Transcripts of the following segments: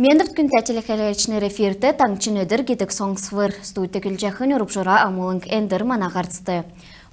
Мендірт күн тәтелікәлерчіні реферті таңчын өдір кетік соңсвыр. Студия күлжақын үріпжыра амулынг әндір мана қарсты.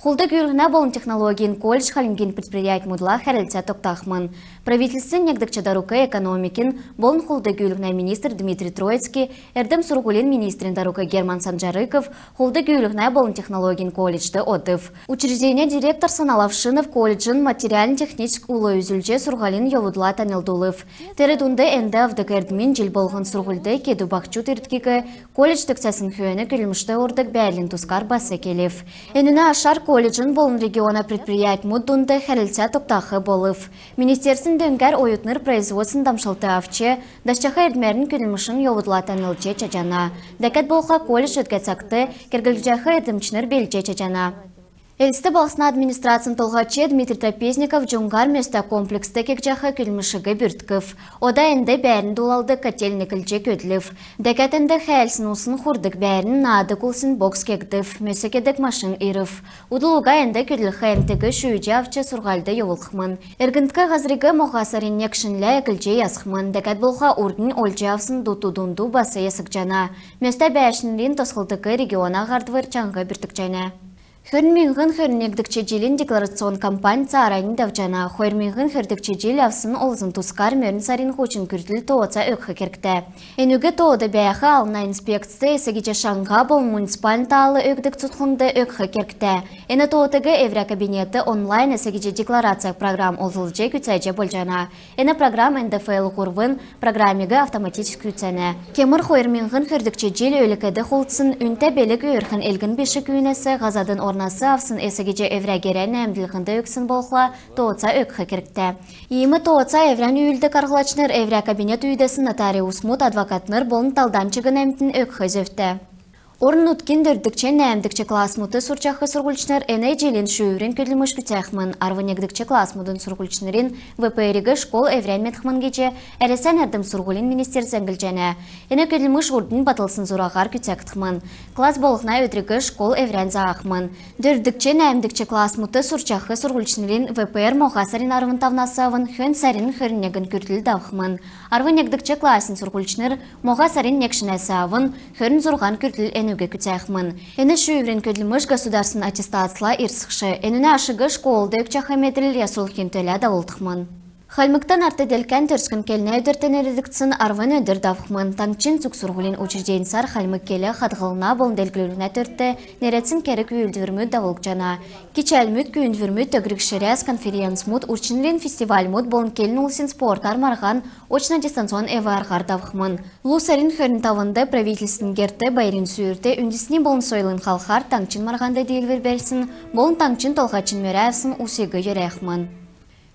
Холда гүргіна болын технологиин колледж халинген предприять мудла хәрілця тоқтақмын. Правительствен негдікчі дарука экономикин болын холда гүргіна министр Дмитрий Троицкий, әрдім сұрғылен министрин дарука Герман Санжарыков, холда гүргіна болын технологиин колледжді отыв. Учреждение директор Саналавшинов колледжін материален-техническ улы үзілже сұрғалин йовудла танылдулыв. Тередунды әнді авдыкердімін жел болғын сұрғылды кеду бақчу терткігі колледж түксәсін хүйені күлмішті ордық бәлін тұскар басы келев. Әніне ашар колледжін болын региона предприять муддунды хәрілця топтақы болыв. Министерсін дөңгәр ойытныр производсын дамшылты авче, дашчаха әрдмәрін күлмішін йовудла танылче чачана. Дәкәт болға колледж өткәтсақты, кергілжақы әрдімчінір белче чачана. Элісті балсына администрациян толғаче Дмитрий Трапезников жоңғар места комплексті кекжақы күлмішігі бүртків. Ода әнді бәрін дулалды котельні кілче көтлів. Дәкәт әнді хәлсін ұсын құрдық бәрін нады күлсін бокс кектів, мөсекедік машин ирів. Удылуға әнді күліқі әмтігі шүйже авчы сұрғалды еуылқмын. Әргіндкі ғазырығы моғасарын некшінлі әкілче ясқмын. Дәкәт болға урдың олжы авсын дутудунду басы есік жана. Места бәшінлерін тосқылдықы региона ғардвыр чаңғы бүртік жана. Хөрмиңгін хөрнегдікче жилін декларацион компания арайын давжана. Хөрмиңгін хөрдікче жил авсын олзын тускар мөрін сарин хочын күртіл тоғыца өкхі керкті. Әнугі тоғыды бәяқы алына инспекция есігече шаңға бол муниципалін талы өкдік тұтқынды өкхі керкті. Әні тоғытығы евра кабинеті онлайн есігече декларация программ олзылже күтсәже болжана. Әні программ НДФЛ құрвын программигі автоматическ күтсәні. Кемір хөрмиңгін хөрдікче жил өлікеді қолтсын үнті белік өрхін елгін беші күйінесі ғазадың орнасы авсын эсегеже эврагерен әмділгінді өксін болқла тоғыца өкхі керікті. Емі тоғыца эвран үйілді қарғылачныр эвра кабинет үйдесін нотариус мұд адвокатныр болын талданчығын әмтін өкхі зөфті. Орын ұткен дөрдікче нәмдікче класс мұты сұрчақы сұрғылчыныр әне желен шүйірін көділміш күтәқмін. Арвынегдікче класс мұдын сұрғылчынырын ВПРігі школ әврен метқмін кече әресен әрдім сұрғылын министер зәңгілжәне. Әне көділміш ордың батылсын зұрағар күтәқтіқмін. Класс болықна өтрігі школ әврен зағақмын. Дөрдікче нәмдікче класс мұты сұрчақы сұрғылчынырын ВПР моғасарын арвын тавнасавын хөн сәрін хөрінегін күртіл давқмын. Арвынегдікче классын сұрғылчыныр моғасарын некшінәсавын хөрін зұрған күртіл күтәқмін. Әні шүйірін көділміш государсын аттестацла ирсықшы. Әніне ашығы школды өкчақы метріл ясулқин төлі дауылтықмын. Халмықтан арты делкен төрскін келіне өдіртен әрідікцін арвын өдір давқмын. Таңчын цуксурғылин учрежден сар халмық келі қадғылына болын делгілеріне төртті неретсін кәрік үйілдірмі давылқ жана. Кечәлмүт күйіндвірмі төгірік шыряз конференц мұд урчынлен фестиваль мұд болын келін ұлсын спорт армарған очна дистанцион эві арғар давқмын. Лусарин хөрін тавынды правительствін керті байрын сүйірті үндісіне болын сойлын қалқар таңчын марғанды дейлвер берсін, болын таңчын толғачын мөрі әвсін усегі ерәқмын.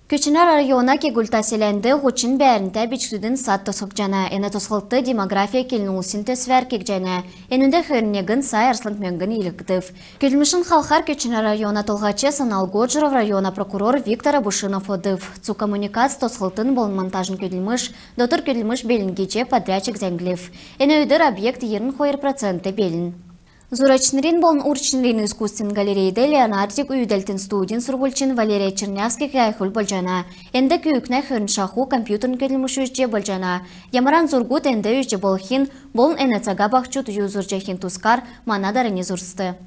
Көчінар района кегіл тәселенді ғучын бәрінті бечкүдің сат тосық жана. Әні тосқылты демография келін ұлсын төсвер кек жана. Әнінде хөрінегін сай арсланг мөңгін еліктів. Көлмішін қалқар Көчінар района толғачы Санал Годжуров района прокурор Виктор Абушинов одыв. Цу коммуникация тосқылтын болын монтажын көлміш, дотыр көлміш белінгече подрядчик зәңгілів. Әні өдір объект 20% белін. Зурачнырин болын урчнырин искусствен галерейді Леонардик үйдәлтін студен сұрғылчын Валерия Чернявский қайхыл болжана. Әнді күйікні хөрін шақу компьютерн көліміш өжде болжана. Ямаран зұргут әнді өжде болхин болын әнәцаға бақчут юзуржахин тускар манадарыны зұрсты.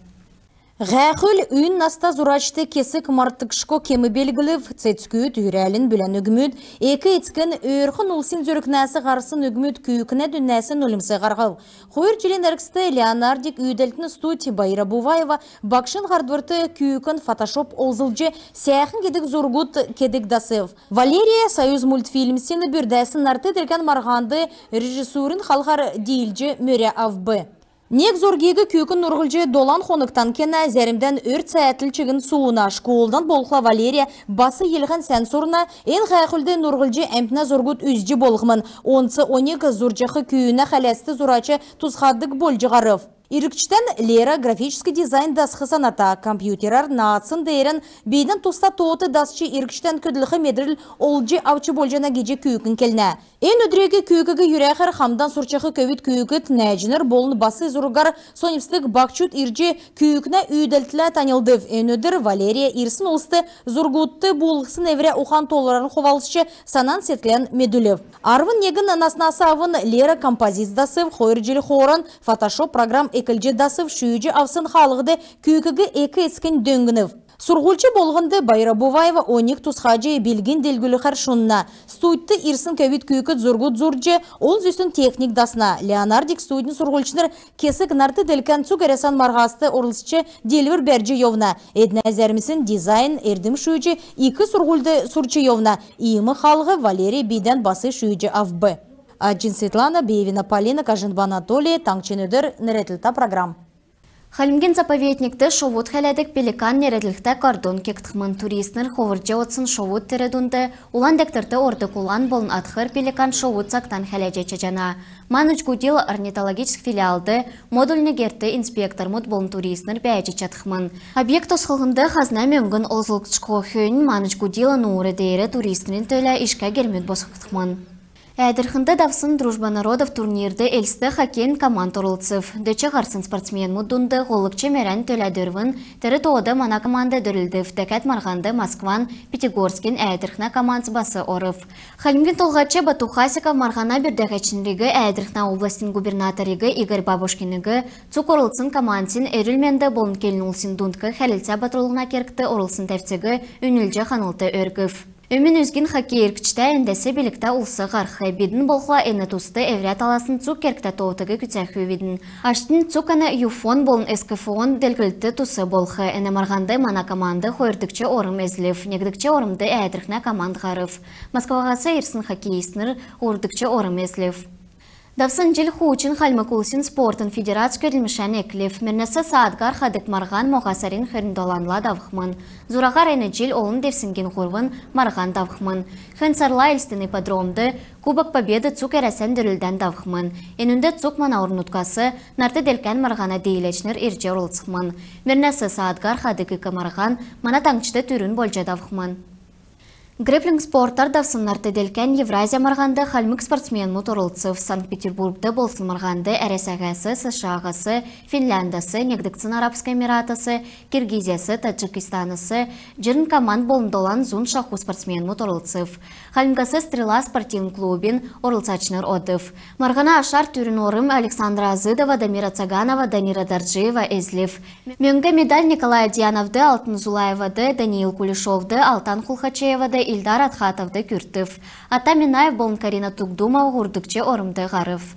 Ғәқіл үйін наста зурачты кесік мартықшко кемі белгілів цецкүйт үйрәлін бүлән үгіміт, екі еткен өрхін ұлсын зөрікнәсі ғарсын үгіміт күйікіне дүннәсін өлімсі ғарғыл. Қойыр желен әркісті Леонардик үйдәлтіні студия Байра Буваева бақшын ғардвырты күйікін фотошоп олзылжы сәяхын кедік зұргут кедік дасыв. Валерия Союз мультфильм сені бүрдәсін нарты дерген марғанды режиссурын қалғар дейілжі мөре авбы. Нек зоргегі күйкін нұрғылжы долан қонықтан кені зәрімден өрт сәйәтілчігін суына школдан болқла Валерия басы елген сәнсұрына ән ғайқылды нұрғылжы әмпіна зоргут үзжі болғымын. Онсы 12 зоржақы күйіне қәләсті зұрачы тұзқаддық болжығарып. Ирікчтен Лера графический дизайн дасқы саната, компьютерар наатсын дейрін бейдің туста тоғыты дасчы ирікчтен көділіғі медріл олжы авчы болжана геже күйікін келіне. Ен өдірегі күйікігі юрәқір хамдан сұрчықы көвіт күйікіт нәжінір болын басы зұрғар сонипстық бақчут иржі күйікіне үйділтілі танылдыв. Ен өдір Валерия Ирсын олысты зұрғутты болғысын әвірі ухан толырарын қовалысшы санан сетлен медулев. Арвын егін анаснасы авын Лера композиздасыв, қойыржілі қорын, фотошоп программ екілжі дасыв, шүйіжі авсын халығыды күйікігі екі ескен дөңгінів. Сургульчы болғынды Байра Буваева оник тусхаджы билгин делгілі қаршынна. Студты Ирсын көвіт күйікіт зұргут зұрджы, ол зүйсін техник дасына. Леонардик студин сургульчыныр кесік нарты делкен цугаресан марғасты орылсычы делвір бәрджі евна. Эдна әзәрмісін дизайн эрдім шүйіжі екі сургульды сурчы евна. Иымы халығы Валерий Биден басы шүйіжі авбы. Аджин Светлана, Беевина Полина, Кажинба Анатолий, Таңчынөдір, Неретілта программ. Халимген заповедникті шовут хәләдік пеликан нередлікті кордон кектіқмін туристнер ховырджа отсын шовут тередунды, улан декторты орды кулан болын атхыр пеликан шовут сақтан хәләджа чачана. Маныч гудил орнитологический филиалды, модульны герті инспектор мұд болын туристнер бәйджі чатықмын. Объект осқылғынды қазна мөңгін олзылықчқо хүйін маныч гудила нуыры дейірі туристнерін төлі ішқа кермет босықтықмын. Әдірхінді давсын Дружба народов турнирді әлсті хоккейн команд орылцыв. Дөчі ғарсын спортсмен мұддунды ғолықчы мәрән төләдірвін, тірі тоғды мана команда дөрілдів. Дәкәт марғанды Москван, Пятигорскин әдірхна команд басы орыв. Халимген толғачы Батухасика марғана бірдәғәчінлігі әдірхна областин губернаторигі Игорь Бабушкинігі цук орылсын командсын әрілменді болын келін олсын дундқы хәлілця батырылғына керкті орылсын тәфтігі үнілжі қанылты өргів. Өмін өзген хоккей еркічті әндесі білікті ұлсы ғарқы бедін болқыла әні тұсты әврят аласын цук керкті тоғытығы күтсәхі ведін. Аштын цук әні юфон болын эскіфон дәлгілті тұсы болқы әні марғанды мана команды қойырдікчі орым әзілів, негдікчі орымды әдірхна команд ғарыв. Москвағасы ерсін хоккейістнір ордікчі орым әзілів. Давсын жил хуучын халмакулсин спортын федерация көрілмішән әклев. Мернесі саатгар қадық марған моғасарин хөріндоланла давықмын. Зурағар әні жил олын девсінген құрвын марған давықмын. Хэнсарла әлстін ипподромды Кубок Победы цук әрәсән дөрілден давықмын. Енінде цук мана орнуткасы нарты делкен марғана дейлечнер ирже орылсықмын. Мернесі саатгар қадық үкі марған мана таңчыды түрін болжа давықмын. Грэплинг спорттар давсынларды делкен Евразия марғанды халмык спортсмен мұтырылцыв Санкт-Петербургды болсын марғанды әресағасы, США-ғасы, Финляндасы, Негдікцін Арабскай Эмиратасы, Киргизиясы, Таджикистанысы, жырын команд болындолан зун шаху спортсмен мұтырылцыв. Халмгасы Стрела спортивн клубин орылсачныр одыв. Марғана ашар түрін орым Александра Азыдова, Дамира Цаганова, Данира Дарджиева әзлев. Мөңгі медаль Николай Диановды, Алтын Зулаевады, Даниил Кулешовды, Алтан Хулхачеевады, Илдар Атхатовды күртів. Ата Минаев болын Карина Тугдумов ғұрдықчы орымды ғарыв.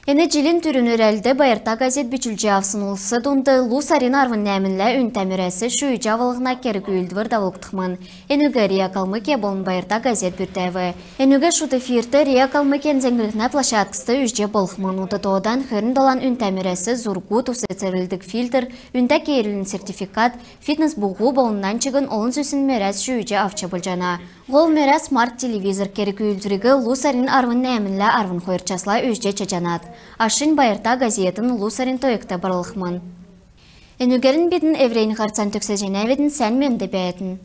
Әні жилін түрін өрәлді байырта газет бүчілжі авсын ұлсы дұнды Лусарин арвын нәмінлі үн тәмірәсі шүйі жавылығына кері күйілдвір давылықтықмын. Әнугі Рия Калмыкия болын байырта газет бүртәві. Әнугі шуты фирті Рия Калмыкиян зәңгілікна плашаткісті үшже болықмын. Уты тоғдан хөрін долан үн тәмірәсі зұргут ұсыцерілдік фильтр, үнді кейрілін сертификат, фитнес бұғу болыннан чығын олын сөсін мәрәс шүйіже авча бұлжана. Ғол мәрәс смарт телевизор кері күйілдвірігі Лусарин арвын нәмінлі арвын қойырчасла үшже чачанат. Ашын байырта газетін Лусарин тойықта барылықмын. Әнігерін бетін әврейін ғарцан төксі жәнәветін сән менді бәйетін.